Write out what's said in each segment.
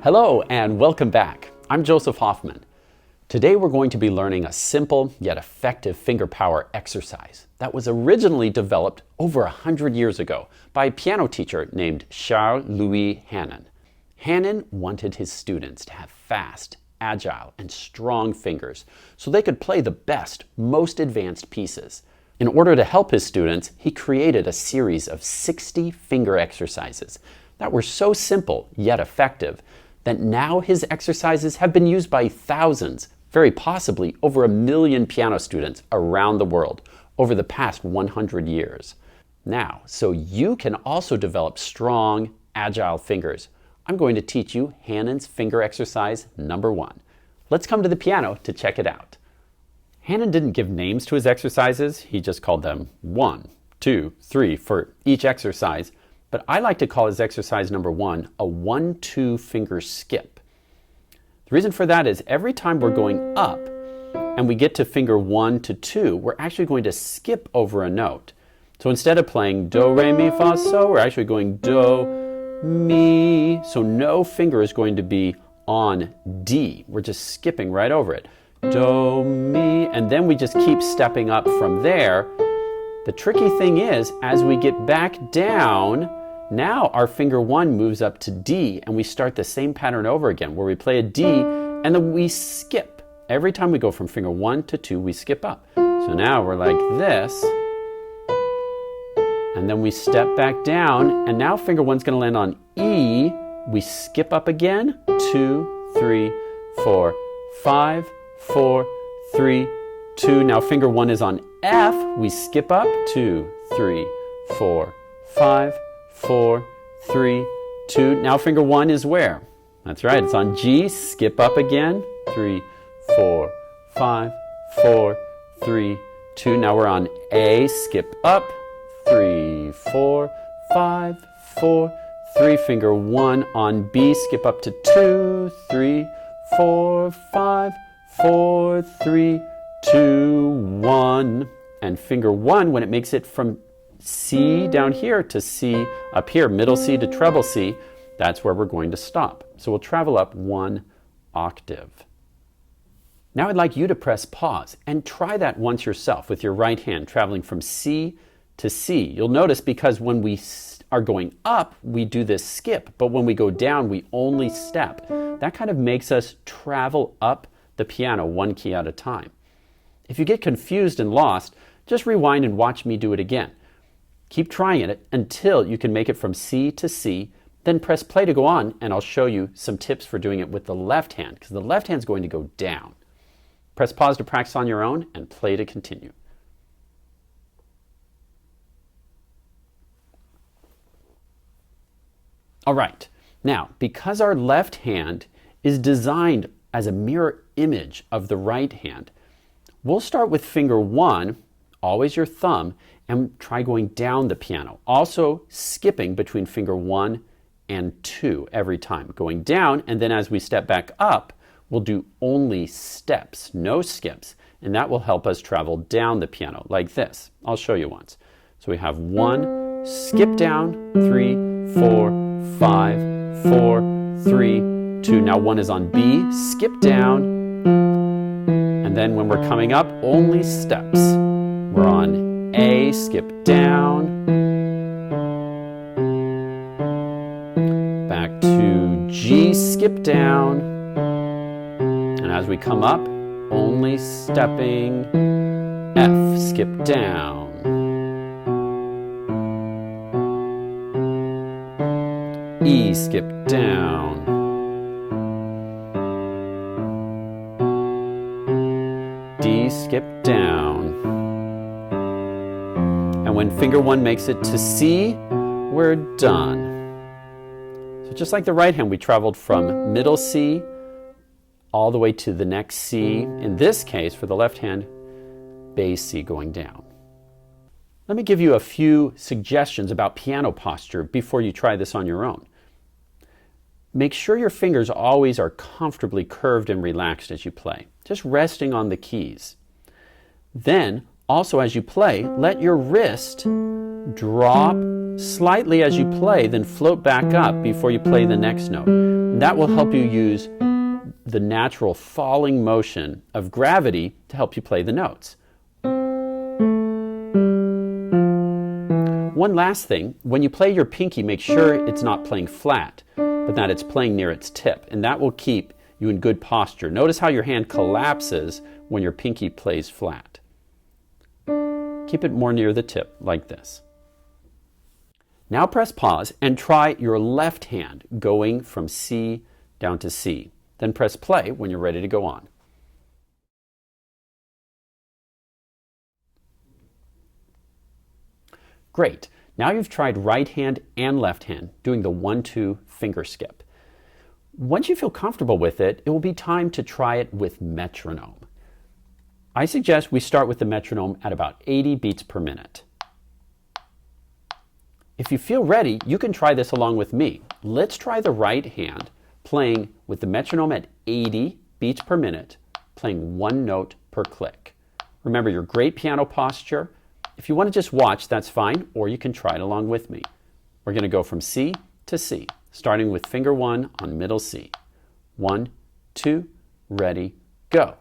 Hello and welcome back. I'm Joseph Hoffman. Today we're going to be learning a simple yet effective finger power exercise that was originally developed over 100 years ago by a piano teacher named Charles-Louis Hannon. Hannon wanted his students to have fast, agile, and strong fingers so they could play the best, most advanced pieces. In order to help his students, he created a series of 60 finger exercises that were so simple yet effective that now his exercises have been used by thousands, very possibly over 1 million piano students around the world over the past 100 years. Now, so you can also develop strong, agile fingers, I'm going to teach you Hannon's finger exercise number 1. Let's come to the piano to check it out. Hannon didn't give names to his exercises, he just called them 1, 2, 3 for each exercise. But I like to call his exercise number 1 a 1-2 finger skip. The reason for that is every time we're going up and we get to finger 1 to 2, we're actually going to skip over a note. So instead of playing do, re, mi, fa, so, we're actually going do, mi. So no finger is going to be on D. We're just skipping right over it. Do, mi, and then we just keep stepping up from there. The tricky thing is, as we get back down, now our finger 1 moves up to D, and we start the same pattern over again, where we play a D, and then we skip. Every time we go from finger 1 to 2, we skip up. So now we're like this, and then we step back down, and now finger 1's gonna land on E. We skip up again, 2, 3, 4, 5, 4, 3, 2. Now finger 1 is on F. We skip up, 2, 3, 4, 5, 4, 3, 2. Now finger 1 is where? That's right, it's on G. Skip up again, 3, 4, 5, 4, 3, 2. Now we're on A. Skip up, 3, 4, 5, 4, 3. Finger 1 on B. Skip up to 2, 3, 4, 5, 4, 3, 2, 1. And finger 1, when it makes it from C down here to C up here, middle C to treble C, that's where we're going to stop. So we'll travel up 1 octave. Now I'd like you to press pause and try that once yourself with your right hand, traveling from C to C. You'll notice because when we are going up, we do this skip, but when we go down, we only step. That kind of makes us travel up the piano 1 key at a time. If you get confused and lost, just rewind and watch me do it again. Keep trying it until you can make it from C to C, then press play to go on, and I'll show you some tips for doing it with the left hand, because the left hand's going to go down. Press pause to practice on your own, and play to continue. All right, now, because our left hand is designed as a mirror image of the right hand, we'll start with finger 1, always your thumb, and try going down the piano. Also skipping between finger 1 and 2 every time. Going down, and then as we step back up, we'll do only steps, no skips. And that will help us travel down the piano like this. I'll show you once. So we have 1, skip down, 3, 4, 5, 4, 3, 2. Now 1 is on B, skip down, and then when we're coming up, only steps. We're on A, skip down, back to G, skip down, and as we come up, only stepping, F, skip down, E, skip down, D, skip down. And when finger 1 makes it to C, we're done. So just like the right hand, we traveled from middle C all the way to the next C. In this case, for the left hand, bass C going down. Let me give you a few suggestions about piano posture before you try this on your own. Make sure your fingers always are comfortably curved and relaxed as you play, just resting on the keys. Then Also, as you play, let your wrist drop slightly as you play, then float back up before you play the next note. And that will help you use the natural falling motion of gravity to help you play the notes. One last thing, when you play your pinky, make sure it's not playing flat, but that it's playing near its tip, and that will keep you in good posture. Notice how your hand collapses when your pinky plays flat. Keep it more near the tip, like this. Now press pause and try your left hand going from C down to C. Then press play when you're ready to go on. Great. Now you've tried right hand and left hand doing the 1-2 finger skip. Once you feel comfortable with it, it will be time to try it with metronome. I suggest we start with the metronome at about 80 beats per minute. If you feel ready, you can try this along with me. Let's try the right hand playing with the metronome at 80 beats per minute, playing one note per click. Remember your great piano posture. If you want to just watch, that's fine, or you can try it along with me. We're going to go from C to C, starting with finger 1 on middle C. 1, 2, ready, go.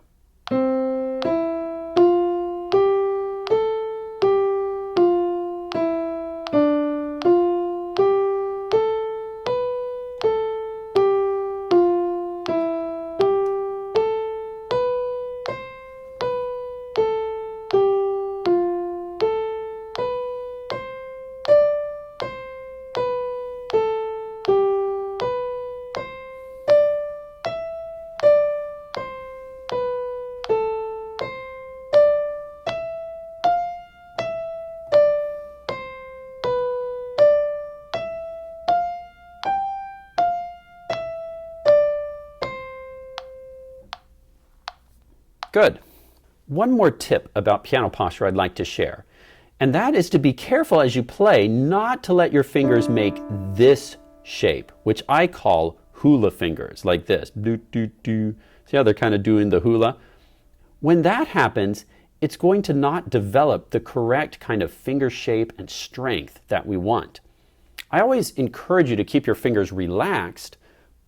Good. One more tip about piano posture I'd like to share, and that is to be careful as you play not to let your fingers make this shape, which I call hula fingers, like this. Do, do, do. See how they're kind of doing the hula? When that happens, it's going to not develop the correct kind of finger shape and strength that we want. I always encourage you to keep your fingers relaxed,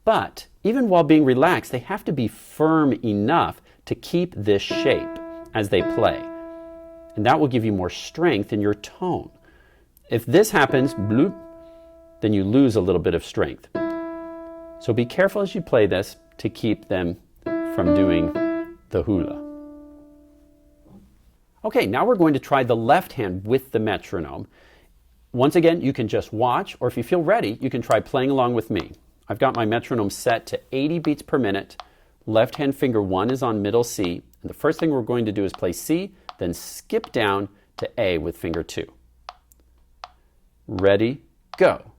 but even while being relaxed, they have to be firm enough to keep this shape as they play. And that will give you more strength in your tone. If this happens, bloop, then you lose a little bit of strength. So be careful as you play this to keep them from doing the hula. Okay, now we're going to try the left hand with the metronome. Once again, you can just watch, or if you feel ready, you can try playing along with me. I've got my metronome set to 80 beats per minute. Left hand finger 1 is on middle C. And the first thing we're going to do is play C, then skip down to A with finger 2. Ready, go.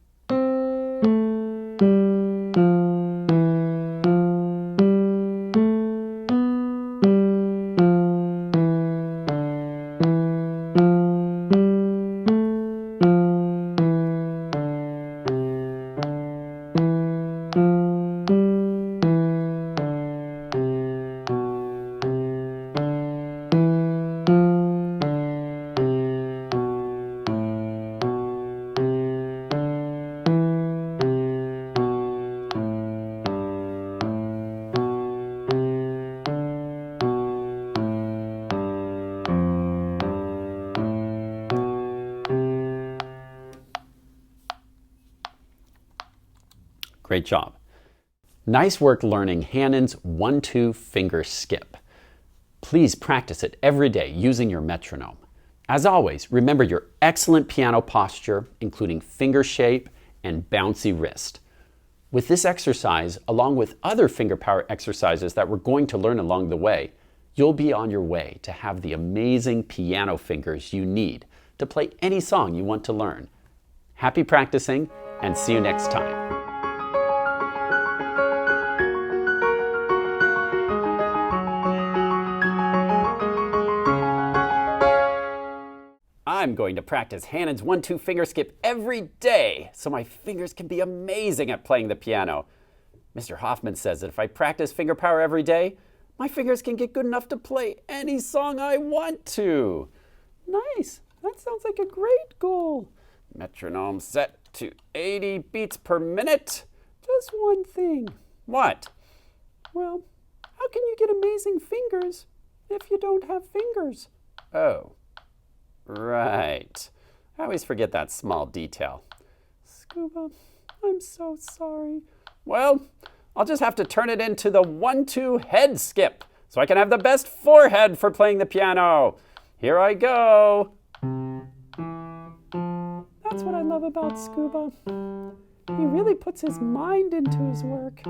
Great job. Nice work learning Hannon's 1-2 finger skip. Please practice it every day using your metronome. As always, remember your excellent piano posture, including finger shape and bouncy wrist. With this exercise, along with other finger power exercises that we're going to learn along the way, you'll be on your way to have the amazing piano fingers you need to play any song you want to learn. Happy practicing, and see you next time. I'm going to practice Hannon's 1-2 finger skip every day so my fingers can be amazing at playing the piano. Mr. Hoffman says that if I practice finger power every day, my fingers can get good enough to play any song I want to. Nice. That sounds like a great goal. Metronome set to 80 beats per minute. Just one thing. What? Well, how can you get amazing fingers if you don't have fingers? Oh, right. I always forget that small detail. Scuba, I'm so sorry. Well, I'll just have to turn it into the 1-2 head skip so I can have the best forehead for playing the piano. Here I go. That's what I love about Scuba. He really puts his mind into his work.